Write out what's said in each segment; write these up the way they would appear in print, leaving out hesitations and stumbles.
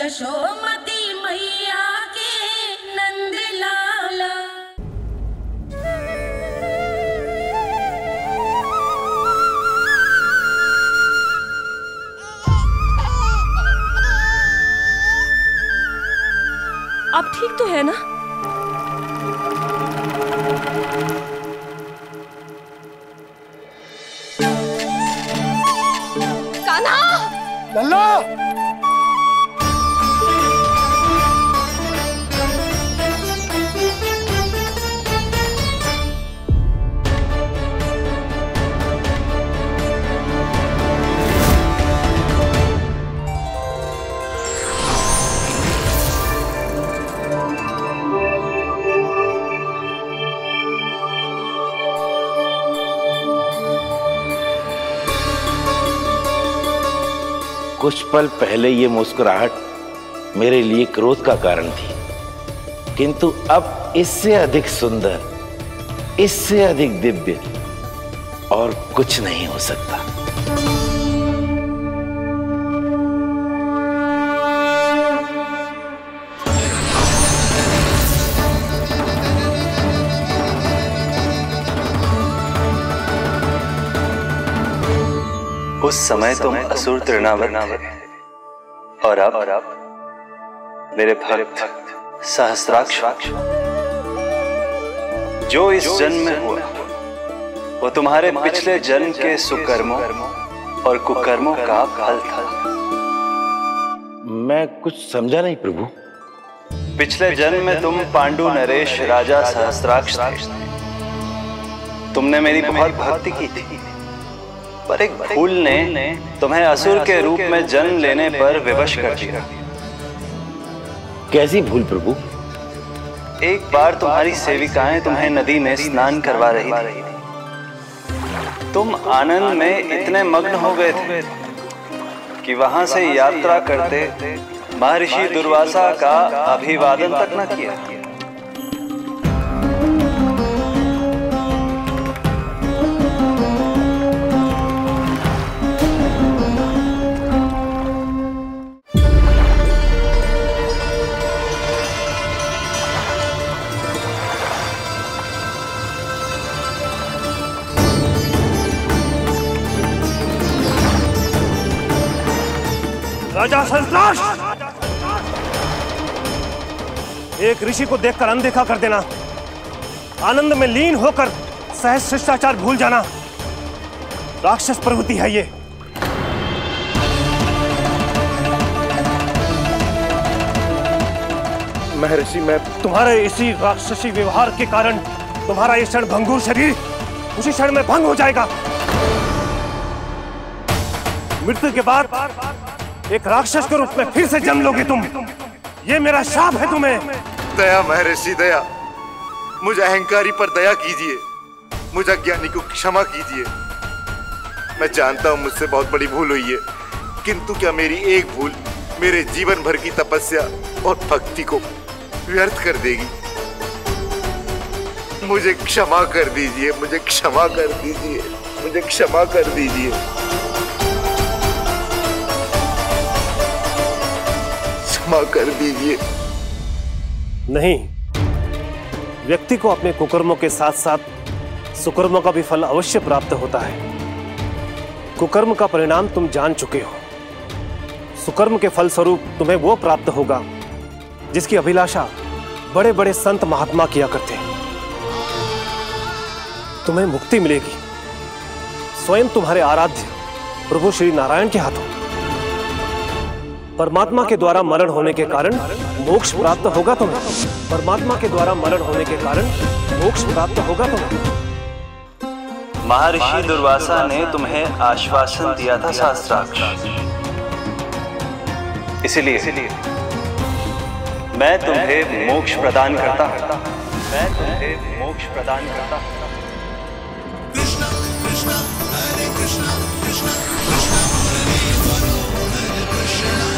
यशोमती मैया के नंद लाला। अब ठीक तो है ना? कान्हा! लल्ला! कुछ पल पहले ये मुस्कुराहट मेरे लिए क्रोध का कारण थी, किंतु अब इससे अधिक सुंदर, इससे अधिक दिव्य और कुछ नहीं हो सकता। उस समय तुम असुर तृणावर्त थे और अब मेरे भक्त सहस्राक्ष। जो इस जन्म में हुआ वो तुम्हारे पिछले जन्म के सुकर्मों और कुकर्मों का फल था। मैं कुछ समझा नहीं प्रभु। पिछले जन्म में तुम पांडु नरेश राजा सहस्राक्ष थे। तुमने मेरी बहुत भक्ति की थी, पर एक भूल ने तुम्हें असुर के रूप में जन्म लेने पर विवश कर दिया। कैसी भूल प्रभु? एक बार तुम्हारी सेविकाएं तुम्हें नदी में स्नान करवा रही थी। तुम आनंद में इतने मग्न हो गए थे कि वहां से यात्रा करते महर्षि दुर्वासा का अभिवादन तक न किया। राजा सहस्त्राक्ष, एक ऋषि को देखकर अनदेखा कर देना, आनंद में लीन होकर सहज शिष्टाचार भूल जाना, राक्षस प्रवृत्ति है ये। महर्षि, मैं तुम्हारे इसी राक्षसी व्यवहार के कारण तुम्हारा ये क्षण भंगुर शरीर उसी क्षण में भंग हो जाएगा। मृत्यु के बाद एक राक्षस के रूप में फिर से जन्म लोगे तुम। ये मेरा शाप है तुम्हें। दया महर्षि, दया। मुझ अहंकारी पर दया कीजिए, मुझ अज्ञानी को क्षमा कीजिए। मैं जानता हूं मुझसे बहुत बड़ी भूल हुई है, किंतु क्या मेरी एक भूल मेरे जीवन भर की तपस्या और भक्ति को व्यर्थ कर देगी? मुझे क्षमा कर दीजिए, मुझे क्षमा कर दीजिए, मुझे क्षमा कर दीजिए। क्षमा कर दीजिए। नहीं, व्यक्ति को अपने कुकर्मों के साथ साथ सुकर्मों का भी फल अवश्य प्राप्त होता है। कुकर्म का परिणाम तुम जान चुके हो। सुकर्म के फल स्वरूप तुम्हें वो प्राप्त होगा जिसकी अभिलाषा बड़े बड़े संत महात्मा किया करते हैं। तुम्हें मुक्ति मिलेगी स्वयं तुम्हारे आराध्य प्रभु श्री नारायण के हाथों। परमात्मा के द्वारा मरण होने के कारण मोक्ष प्राप्त होगा तुम्हें। परमात्मा के द्वारा मरण होने के कारण मोक्ष प्राप्त होगा तुम्हें। महर्षि दुर्वासा ने तुम्हें आश्वासन दिया था सहस्त्राक्ष, इसलिए मैं तुम्हें मोक्ष प्रदान करता हूं। मैं तुम्हें मोक्ष प्रदान करता हूं। कृष्ण कृष्ण हरे कृष्ण कृष्ण कृष्ण हरे हरे कृष्ण।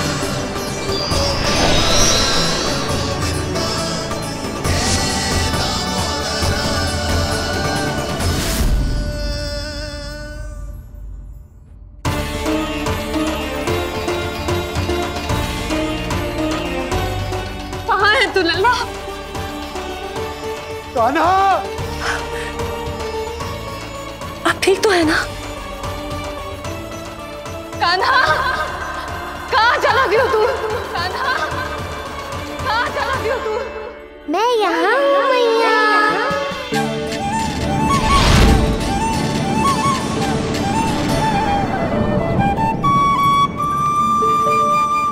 तू लल्ला? कान्हा! आप ठीक तो है ना? कान्हा, कहाँ चला गया तू? कान्हा, कहाँ चला गया तू? मैं यहाँ हूँ मैया।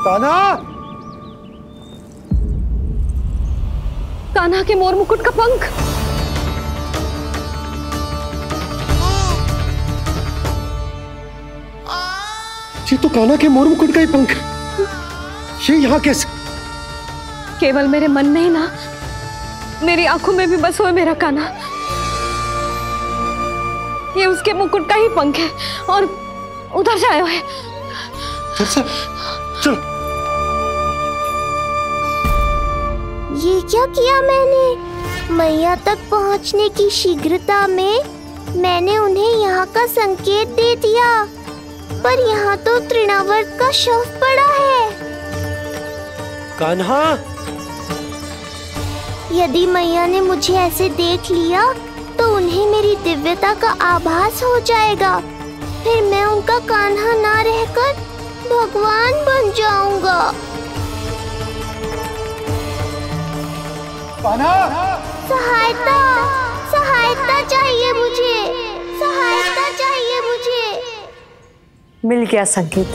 कान्हा! कान्हा के मोर मुकुट का पंख। ये तो कान्हा के मोर मुकुट का ही पंख। ये यहाँ कैसे? केवल मेरे मन में ही ना, मेरी आंखों में भी बस हुए मेरा कान्हा। ये उसके मुकुट का ही पंख है और उधर से आया है। चलो। ये क्या किया मैंने? मैया तक पहुंचने की शीघ्रता में मैंने उन्हें यहाँ का संकेत दे दिया, पर यहाँ तो तृणावर्त का शव पड़ा है। कान्हा! यदि मैया ने मुझे ऐसे देख लिया तो उन्हें मेरी दिव्यता का आभास हो जाएगा। फिर मैं उनका कान्हा ना रहकर भगवान बन जाऊंगा। सहायता, सहायता चाहिए मुझे, सहायता चाहिए मुझे। मिल गया संकेत।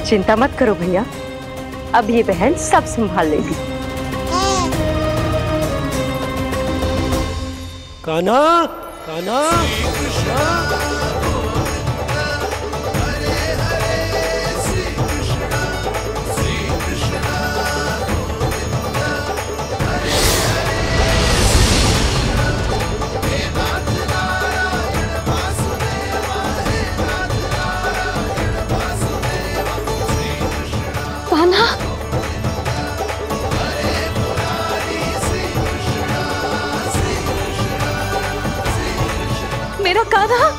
चिंता मत करो भैया, अब ये बहन सब संभाल लेगी। कान्हा! कान्हा! कान्हा, मेरा कान्हा,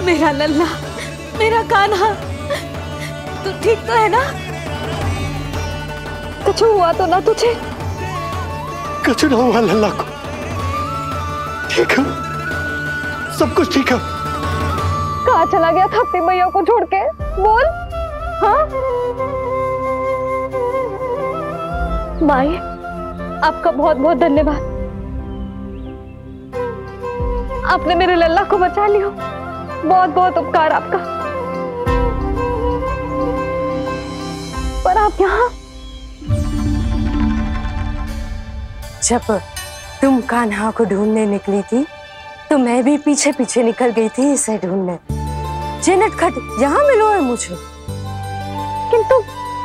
मेरा लल्ला, मेरा कान्हा, तू ठीक तो है ना? कुछ हुआ तो ना तुझे? कुछ ना हुआ लल्ला को। ठीक है, सब कुछ ठीक है। कहाँ चला गया था अपनी मैया को छोड़ के? बोल। हाँ माई, आपका बहुत बहुत धन्यवाद। आपने मेरे लल्ला को बचा लिया, बहुत बहुत उपकार आपका। पर आप यहाँ? जब तुम कान्हा को ढूंढने निकली थी तो मैं भी पीछे पीछे निकल गई थी इसे ढूंढने। जे नटखट यहाँ मिलो है मुझे। किंतु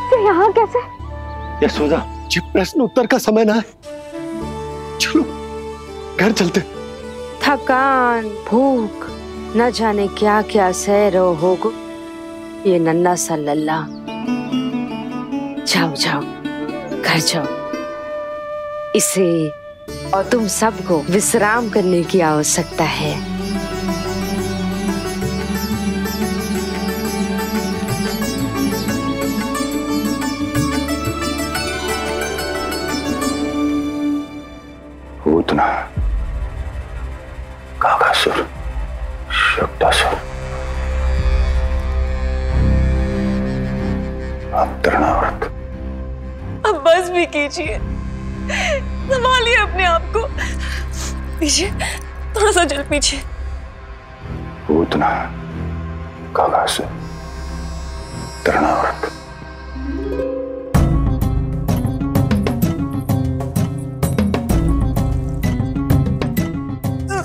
फिर यहाँ कैसे? यशोदा, ये प्रश्न उत्तर का समय ना है। चलो घर चलते। थकान, भूख, न जाने क्या क्या सह रहो होगो ये नन्ना सा लल्ला। जाओ जाओ, घर जाओ। इसे और तुम सबको विश्राम करने की आवश्यकता है। पूतना, काकासुर, शक्तासुर, अब तृणावर्त। अब बस भी कीजिए, संभालिए अपने आप को। पीछे, थोड़ा सा चल पीछे। पूतना, काकासुर, तृणावर्त।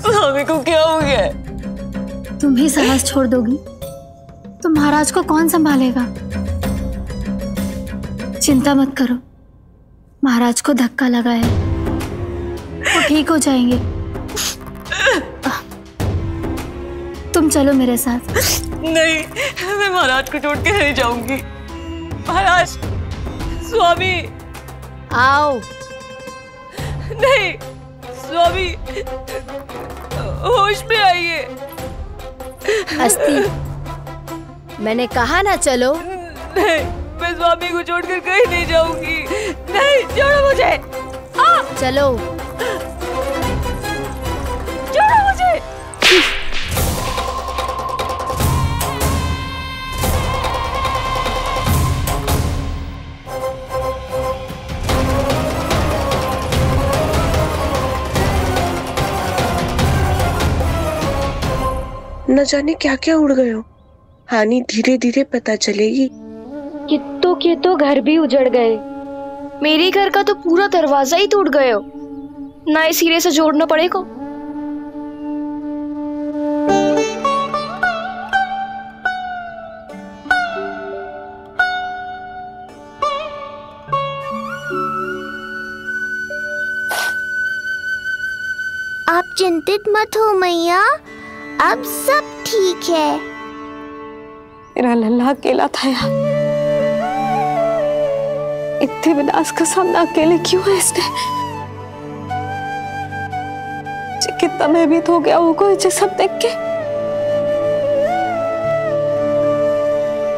स्वामी को क्या हो गया? तुम ही साहस छोड़ दोगी तो महाराज को कौन संभालेगा? चिंता मत करो, महाराज को धक्का लगा है, वो ठीक हो जाएंगे। तुम चलो मेरे साथ। नहीं, मैं महाराज को छोड़ के नहीं जाऊंगी। महाराज, स्वामी, आओ। नहीं स्वामी, होश में आइए। अस्ती, मैंने कहा ना चलो। नहीं, मैं स्वामी को छोड़कर कहीं नहीं जाऊंगी। नहीं, छोड़ो मुझे। चलो। छोड़ो मुझे। न जाने क्या क्या उड़ गए हो। हानि धीरे धीरे पता चलेगी। कित्तों के तो घर भी उजड़ गए। मेरे घर का तो पूरा दरवाजा ही टूट गए हो। नए सिरे से जोड़ना पड़ेगा। आप चिंतित मत हो मैया, अब सब ठीक है। मेरा लल्ला अकेला था यार। इतने विनाश का सामना अकेले क्यों है इसने? कितना भयभीत हो गया होगा ये सब देख के।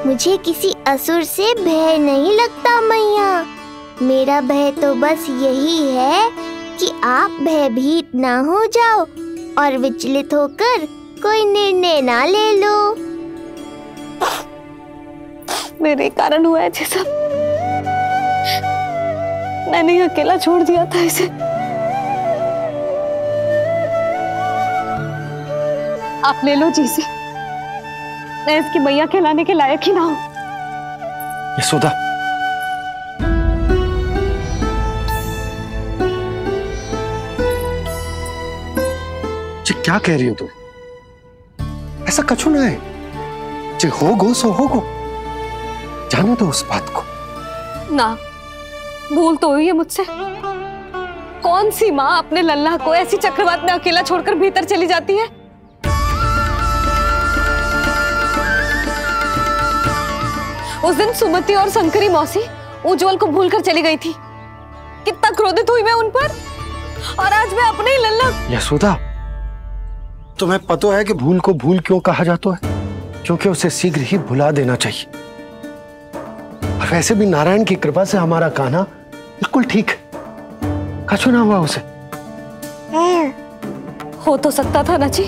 मुझे किसी असुर से भय नहीं लगता मैया। मेरा भय तो बस यही है कि आप भयभीत ना हो जाओ और विचलित होकर कोई निर्णय ना ले लो। मेरे कारण हुआ है ये सब। मैंने ही अकेला छोड़ दिया था इसे। आप ले लो जी से। मैं इसकी मैया कहलाने के लायक ही ना हूं। यशोदा, क्या कह रही हो तुम? ऐसा कछु ना है। जे होगो सो होगो। जाने दो उस बात को। ना, भूल तो हुई है मुझसे। कौन सी माँ अपने लल्ला को ऐसी चक्रवात में अकेला छोड़कर भीतर चली जाती है? उस दिन सुमति और शंकरी मौसी उज्जवल को भूलकर चली गई थी। कितना क्रोधित हुई मैं उन पर। और आज मैं अपने ही लल्ला। यशोदा, तुम्हें पता है कि भूल को भूल क्यों कहा जाता है? क्योंकि उसे शीघ्र ही भुला देना चाहिए। और वैसे भी नारायण की कृपा से हमारा कान्हा बिल्कुल ठीक है। कछु ना हुआ उसे। हो तो सकता था ना जी।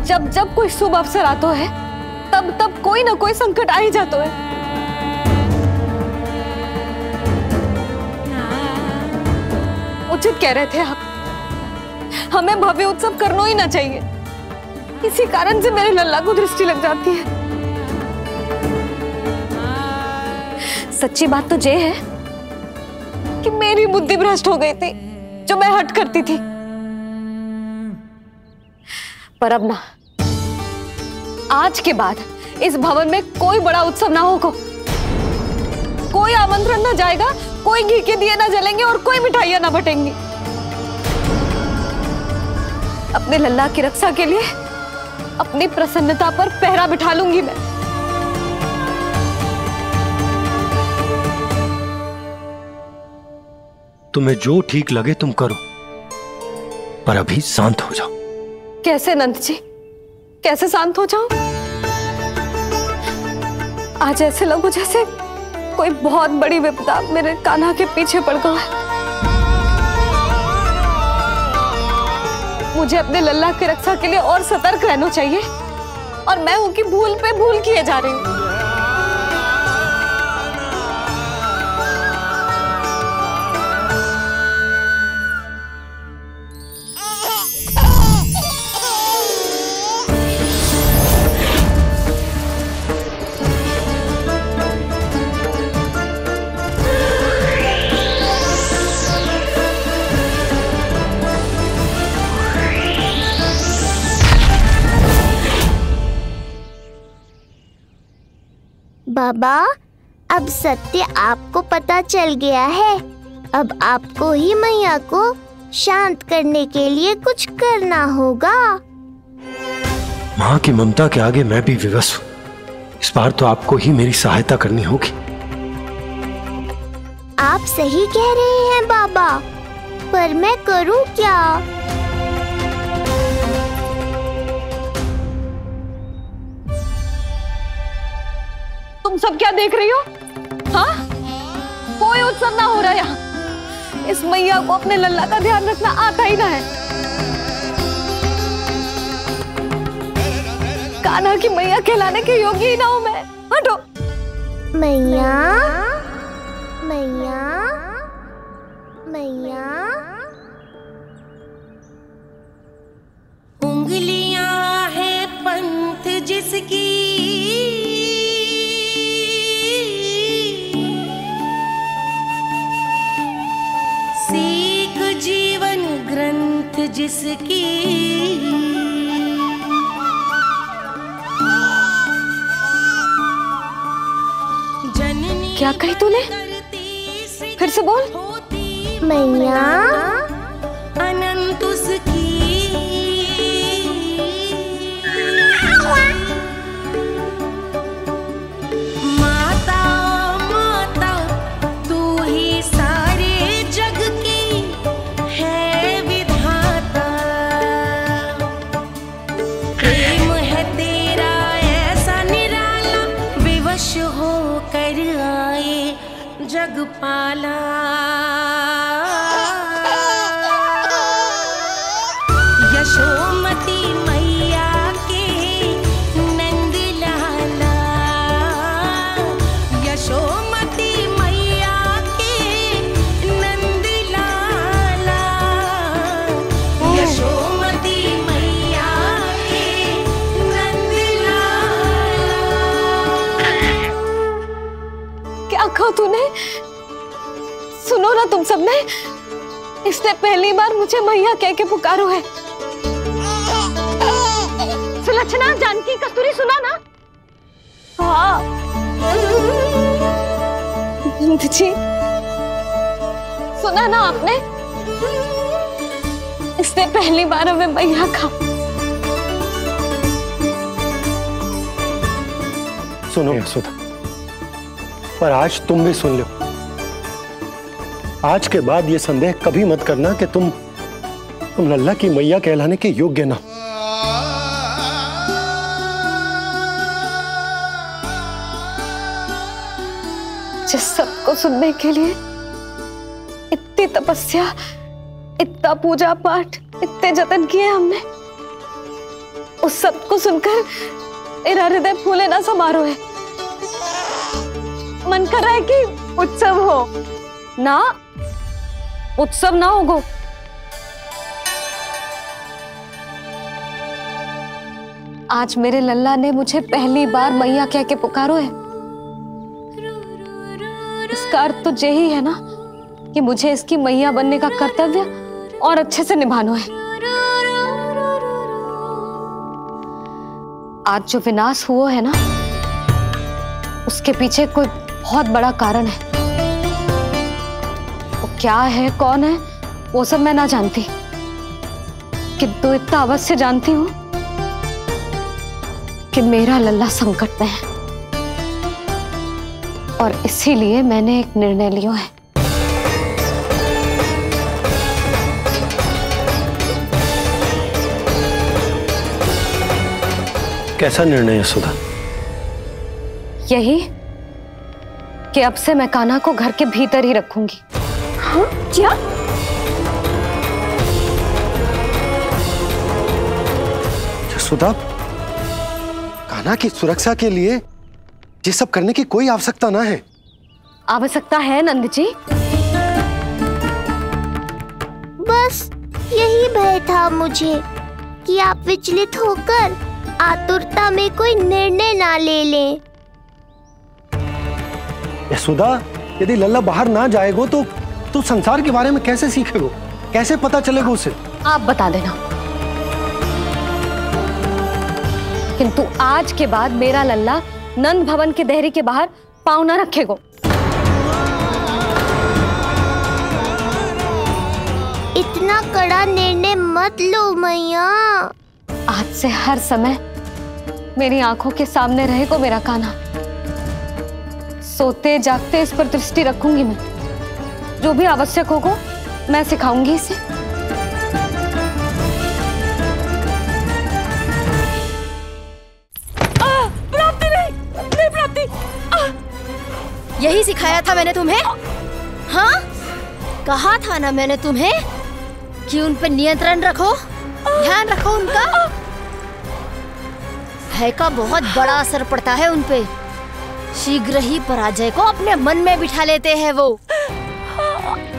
जब जब कोई शुभ अवसर आता है तब तब कोई ना कोई संकट आ ही जाता है। उचित कह रहे थे आप। हमें भव्य उत्सव करना ही ना चाहिए। इसी कारण से मेरे लल्ला को दृष्टि लग जाती है। सच्ची बात तो ये है कि मेरी बुद्धि भ्रष्ट हो गई थी, जो मैं हट करती थी। पर अब ना, आज के बाद इस भवन में कोई बड़ा उत्सव ना होगा। कोई आमंत्रण ना जाएगा, कोई घी के दिए ना जलेंगे और कोई मिठाइयां ना बटेंगी। अपने लल्ला की रक्षा के लिए अपनी प्रसन्नता पर पहरा बिठा लूंगी मैं। तुम्हें जो ठीक लगे तुम करो, पर अभी शांत हो जाओ। कैसे नंद जी, कैसे शांत हो जाऊं? आज ऐसे लगो जैसे कोई बहुत बड़ी विपदा मेरे कान्हा के पीछे पड़ गया है। मुझे अपने लल्ला की रक्षा के लिए और सतर्क रहना चाहिए, और मैं उनकी भूल पे भूल किए जा रही हूँ। बाबा, अब सत्य आपको पता चल गया है। अब आपको ही मैया को शांत करने के लिए कुछ करना होगा। माँ की ममता के आगे मैं भी विवश हूँ। इस बार तो आपको ही मेरी सहायता करनी होगी। आप सही कह रहे हैं बाबा, पर मैं करूँ क्या? सब क्या देख रही हो? हाँ, कोई उत्सव ना हो रहा यहाँ। इस मैया को अपने लल्ला का ध्यान रखना आता ही ना है। कान्हा की मैया कहलाने के योग्य ही ना हूं मैं। हटो। मैया, मैया, मैया। उंगलियां है पंथ जिसकी, सीख जीवन ग्रंथ जिसकी, क्या कही तूने? फिर से बोल। मैया, अनंत उसकी, माता माता तू ही सारे जग की है विधाता। प्रेम है तेरा ऐसा निराला, विवश हो कर आए जग पाला। यशोमती मैया के नंद लाला, यशोमती मैया के नंद लाला, यशोमती मैया के नंद लाला। क्या कहा तूने? सुनो ना तुम सबने, इसने पहली बार मुझे मैया कह के पुकारो है। सुलक्षणा, जानकी, कस्तूरी, सुना ना? हाँ जी, सुना ना आपने? इसने पहली बार हमें मैया कहा। सुनो यशोदा, पर आज तुम भी सुन लो। आज के बाद ये संदेह कभी मत करना कि तुम लल्ला की मैया कहलाने के योग्य ना। जिस सबको सुनने के लिए इतनी तपस्या, इतना पूजा पाठ, इतने जतन किए हमने, उस सब को सुनकर मेरा हृदय फूले ना समारोह है। मन कर रहा है कि उत्सव हो ना, उत्सव ना होगो। आज मेरे लल्ला ने मुझे पहली बार मैया कह के पुकारो है। इसका अर्थ तो यही है ना कि मुझे इसकी मैया बनने का कर्तव्य और अच्छे से निभाना है। आज जो विनाश हुआ है ना, उसके पीछे कोई बहुत बड़ा कारण है। वो क्या है, कौन है, वो सब मैं ना जानती, किंतु इतना अवश्य जानती हूं कि मेरा लल्ला संकट में है, और इसीलिए मैंने एक निर्णय लिया है। कैसा निर्णय यशोदा? यही कि अब से मैं कान्हा को घर के भीतर ही रखूंगी। हाँ? क्या? यशोदा, कान्हा की सुरक्षा के लिए ये सब करने की कोई आवश्यकता ना है। आवश्यकता है नंद जी। बस यही भय था मुझे कि आप विचलित होकर आतुरता में कोई निर्णय ना ले लें। यशोदा, यदि लल्ला बाहर ना जाएगो तो संसार के बारे में कैसे सीखेगो, कैसे पता चलेगा उसे? आप बता देना। किंतु आज के बाद मेरा लल्ला नंद भवन के देहरी के बाहर पाँव न रखेगो। इतना कड़ा निर्णय मत लो मैया। आज से हर समय मेरी आंखों के सामने रहेगो मेरा कान्हा। सोते जागते इस पर दृष्टि रखूंगी मैं। जो भी आवश्यक होगा मैं सिखाऊंगी इसे। प्राप्ति नहीं, प्राप्ति। यही सिखाया था मैंने तुम्हें? हाँ, कहा था ना मैंने तुम्हें कि उन पे नियंत्रण रखो, ध्यान रखो उनका। भय का बहुत बड़ा असर पड़ता है उन पे। शीघ्र ही पराजय को अपने मन में बिठा लेते हैं वो।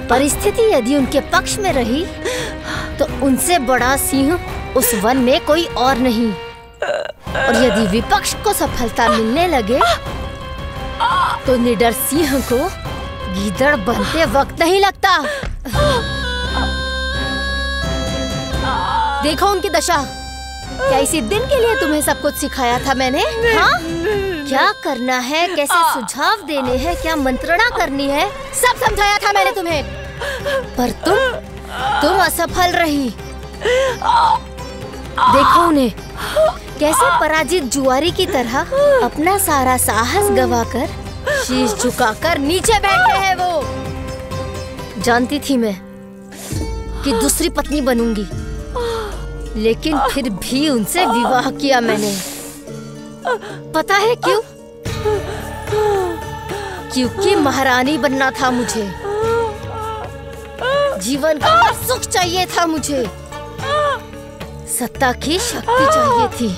परिस्थिति यदि उनके पक्ष में रही तो उनसे बड़ा सिंह उस वन में कोई और नहीं। और यदि विपक्ष को सफलता मिलने लगे तो निडर सिंह को गीदड़ बनते वक्त नहीं लगता। देखो उनकी दशा। क्या इसी दिन के लिए तुम्हें सब कुछ सिखाया था मैंने? हाँ? क्या करना है, कैसे सुझाव देने हैं, क्या मंत्रणा करनी है, सब समझाया था मैंने तुम्हें। पर तुम असफल रही। देखो उन्हें, कैसे पराजित जुआरी की तरह अपना सारा साहस गवाकर शीश झुकाकर नीचे बैठे हैं वो। जानती थी मैं कि दूसरी पत्नी बनूंगी, लेकिन फिर भी उनसे विवाह किया मैंने। पता है क्यों? क्योंकि महारानी बनना था मुझे। जीवन का हर सुख चाहिए था मुझे। सत्ता की शक्ति चाहिए थी।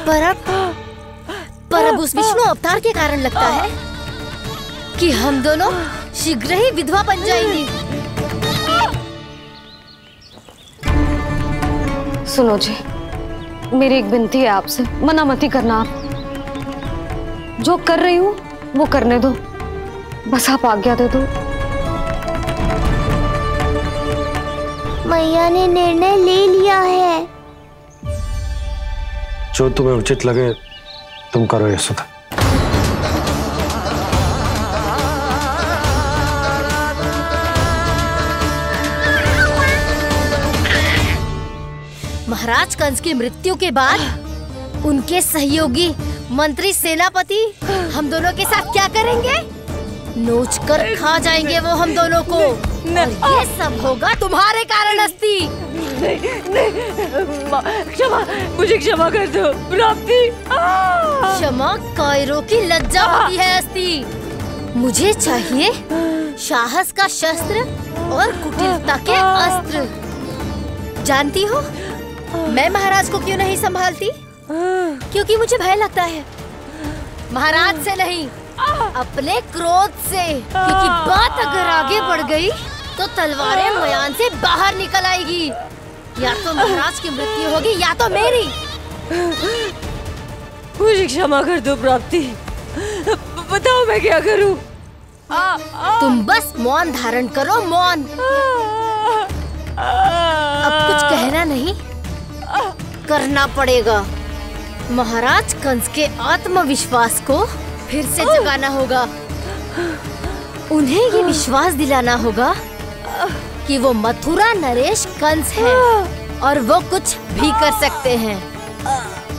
पर अब उस विष्णु अवतार के कारण लगता है कि हम दोनों शीघ्र ही विधवा बन जाएंगी। सुनो जी, मेरी एक विनती है आपसे, मना मत ही करना। आप जो कर रही हूँ वो करने दो, बस आप आज्ञा दे दो। मैया ने निर्णय ले लिया है। जो तुम्हें उचित लगे तुम करो यशोदा। महाराज कंस की मृत्यु के बाद उनके सहयोगी मंत्री सेनापति हम दोनों के साथ क्या करेंगे? नोच कर खा जाएंगे वो हम दोनों को। और ये सब होगा तुम्हारे कारण अस्ति। क्षमा, मुझे क्षमा कर दो प्राप्ति। क्षमा कायरों की लज्जा होती है अस्ति। मुझे चाहिए साहस का शस्त्र और कुटिलता के अस्त्र। जानती हो मैं महाराज को क्यों नहीं संभालती? क्योंकि मुझे भय लगता है। महाराज से नहीं, अपने क्रोध से। क्योंकि बात अगर आगे बढ़ गई तो तलवारें मयान से बाहर निकल आएगी। या तो महाराज की मृत्यु होगी या तो मेरी। मुझे क्षमा कर दो प्राप्ति। बताओ मैं क्या करूं? तुम बस मौन धारण करो, मौन। अब कुछ कहना नहीं, करना पड़ेगा। महाराज कंस के आत्मविश्वास को फिर से जगाना होगा। उन्हें ये विश्वास दिलाना होगा कि वो मथुरा नरेश कंस है और वो कुछ भी कर सकते हैं,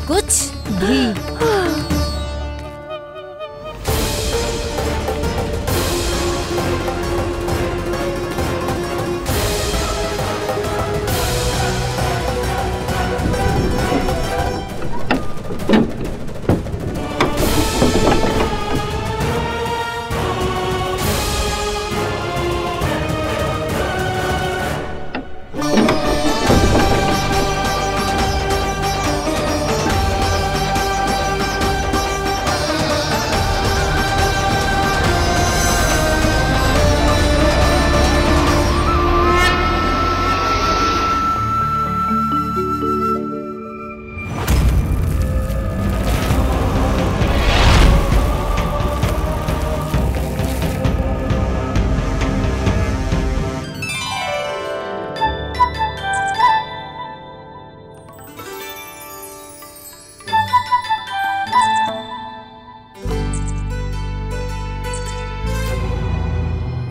कुछ भी।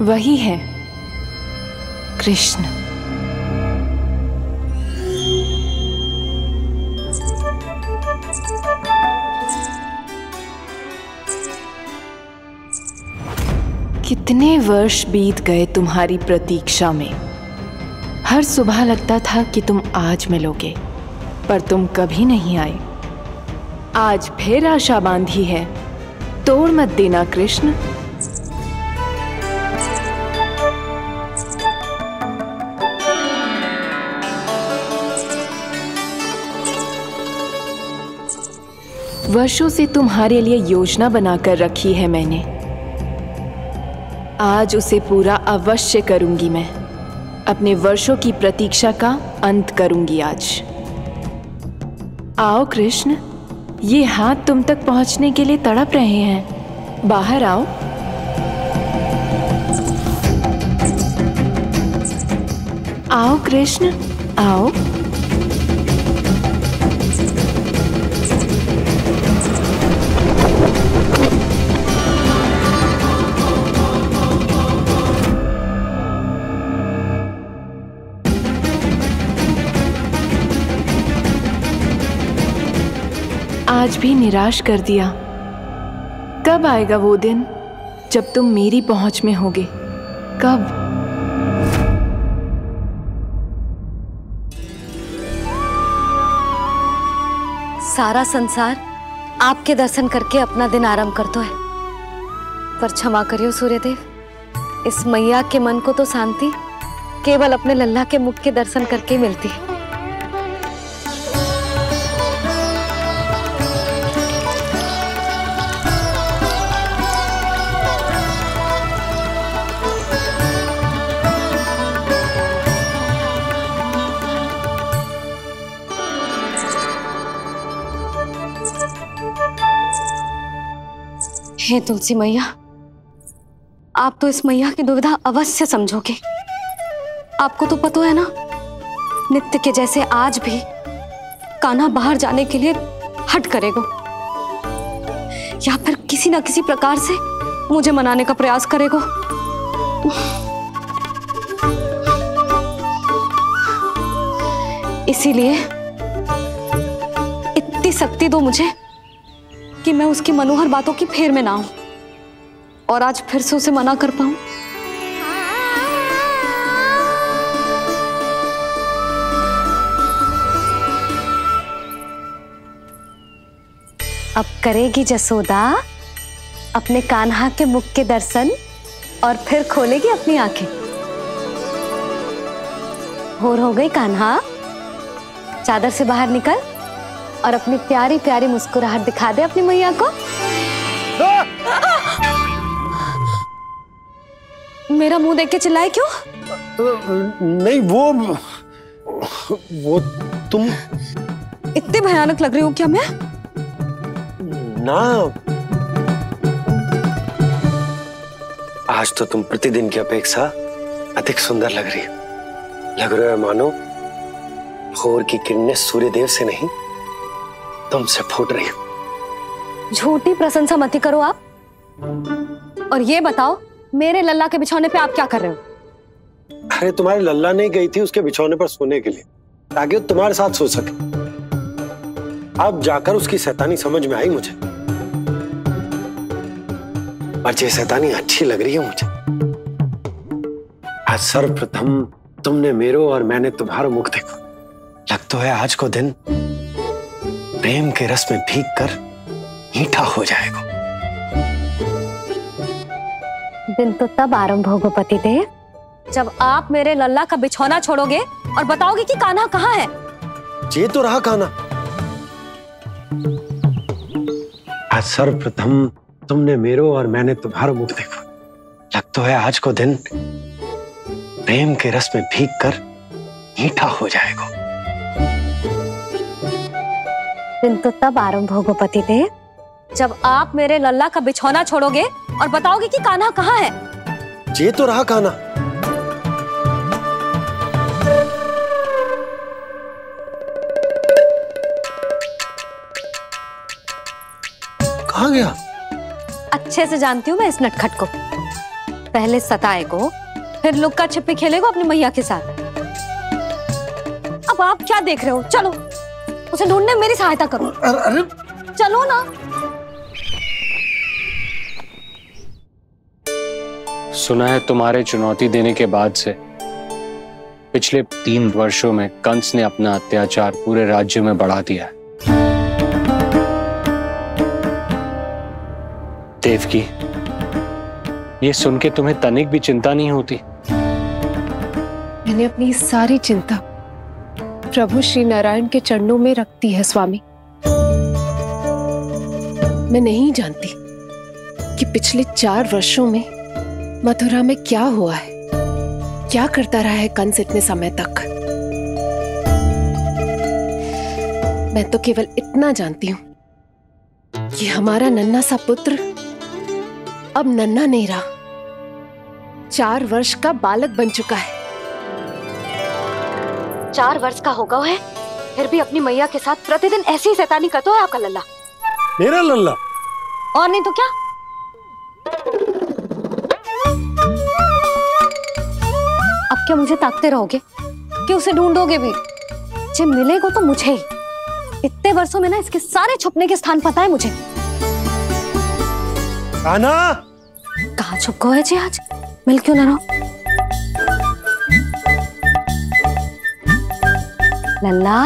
वही है कृष्ण। कितने वर्ष बीत गए तुम्हारी प्रतीक्षा में। हर सुबह लगता था कि तुम आज मिलोगे, पर तुम कभी नहीं आए। आज फिर आशा बांधी है तोड़ मत देना कृष्ण। वर्षों से तुम्हारे लिए योजना बनाकर रखी है मैंने, आज उसे पूरा अवश्य करूंगी मैं। अपने वर्षों की प्रतीक्षा का अंत करूंगी आज। आओ कृष्ण, ये हाथ तुम तक पहुंचने के लिए तड़प रहे हैं। बाहर आओ। आओ कृष्ण, आओ। आज भी निराश कर दिया। कब आएगा वो दिन जब तुम मेरी पहुंच में होगे? कब? सारा संसार आपके दर्शन करके अपना दिन आरंभ करता है, पर क्षमा करियो सूर्यदेव, इस मैया के मन को तो शांति केवल अपने लल्ला के मुख के दर्शन करके मिलती है। हे तुलसी मैया, आप तो इस मैया की दुविधा अवश्य समझोगे। आपको तो पता है ना, नित्य के जैसे आज भी कान्हा बाहर जाने के लिए हट करेगा या फिर किसी ना किसी प्रकार से मुझे मनाने का प्रयास करेगा। इसीलिए इतनी शक्ति दो मुझे कि मैं उसकी मनोहर बातों की फेर में ना आऊं और आज फिर से उसे मना कर पाऊं। अब करेगी जसोदा अपने कान्हा के मुख के दर्शन और फिर खोलेगी अपनी आंखें। भोर हो गई कान्हा, चादर से बाहर निकल और अपनी प्यारी प्यारी मुस्कुराहट दिखा दे अपनी मैया को। मेरा मुंह देख के चिल्लाए क्यों? नहीं, वो तुम इतने भयानक लग रही हो क्या मैं? ना, आज तो तुम प्रतिदिन की अपेक्षा अधिक सुंदर लग रही हो। लग रहा है मानो भोर की किरणें सूर्यदेव से नहीं तुमसे फूट रही हो। झूठी प्रशंसा मत करो आप। और ये बताओ, मेरे लल्ला के बिछौने पे आप क्या कर रहे हो? अरे तुम्हारे लल्ला नहीं गई थी उसके बिछौने पर सोने के लिए, ताकि वो तुम्हारे साथ सो सके। अब जाकर उसकी शैतानी समझ में आई मुझे, और ये शैतानी अच्छी लग रही है मुझे। आज सर्वप्रथम तुमने मेरो और मैंने तुम्हारा मुख देखो। लग तो है आज को दिन प्रेम के रस में भीग कर मीठा हो जाएगा। दिन तो तब आरंभ होगा पतिदेव, जब आप मेरे लल्ला का बिछौना छोड़ोगे और बताओगे कि कान्हा कहाँ है। ये तो रहा कान्हा। आज सर्वप्रथम तुमने मेरो और मैंने तुम्हारा मुख देखो। लग तो है आज को दिन प्रेम के रस में भीग कर मीठा हो जाएगा। दिन तो तब आरंभ होगा पतिदेव, जब आप मेरे लल्ला का बिछौना छोड़ोगे और बताओगे कि कान्हा कहाँ है। ये तो रहा कान्हा। कहाँ गया? अच्छे से जानती हूँ मैं इस नटखट को। पहले सताएगो, फिर लुक्का छिपी खेलेगो अपनी मैया के साथ। अब आप क्या देख रहे हो? चलो उसे ढूंढने में मेरी सहायता करो। अरे चलो ना। सुना है तुम्हारे चुनौती देने के बाद से पिछले 3 वर्षों में कंस ने अपना अत्याचार पूरे राज्य में बढ़ा दिया है। देवकी, ये सुन के तुम्हें तनिक भी चिंता नहीं होती? मैंने अपनी सारी चिंता प्रभु श्री नारायण के चरणों में रखती है स्वामी। मैं नहीं जानती कि पिछले 4 वर्षों में मथुरा में क्या हुआ है, क्या करता रहा है कंस इतने समय तक। मैं तो केवल इतना जानती हूं कि हमारा नन्हा सा पुत्र अब नन्हा नहीं रहा, 4 वर्ष का बालक बन चुका है। 4 वर्ष का होगा है, फिर भी अपनी मैया के साथ प्रतिदिन ऐसी ही शैतानी करता है आपका लल्ला। मेरा लल्ला? और नहीं तो क्या। अब क्या मुझे ताकते रहोगे कि उसे ढूंढोगे भी? जब मिलेगा तो मुझे ही। इतने वर्षों में ना इसके सारे छुपने के स्थान पता है मुझे। आना, कहाँ छुप गए जी आज? मिल क्यों ना रहो? लल्ला,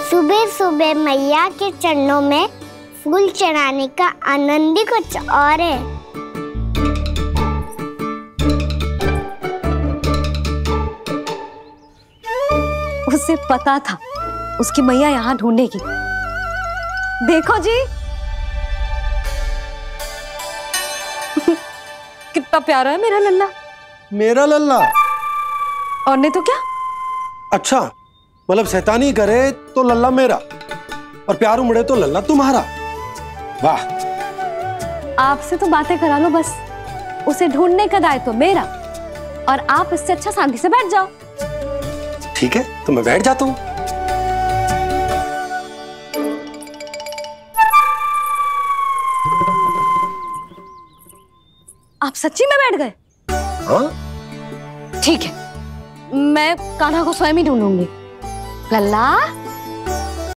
सुबह सुबह मैया के चरणों में फूल चढ़ाने का आनंद ही कुछ और है। उसे पता था उसकी मैया यहाँ ढूंढेगी। देखो जी कितना प्यारा है मेरा लल्ला। मेरा लल्ला? और नहीं तो क्या। अच्छा, मतलब शैतानी करे तो लल्ला मेरा और प्यार उमड़े तो लल्ला तुम्हारा। वाह। आपसे तो बातें करा लो बस, उसे ढूंढने का दायित्व मेरा, और आप इससे अच्छा शांति से बैठ जाओ। ठीक है, तो मैं बैठ जाता हूँ। आप सच्ची में बैठ गए? हाँ? ठीक है, मैं कान्हा को स्वयं ही ढूंढूंगी। लल्ला,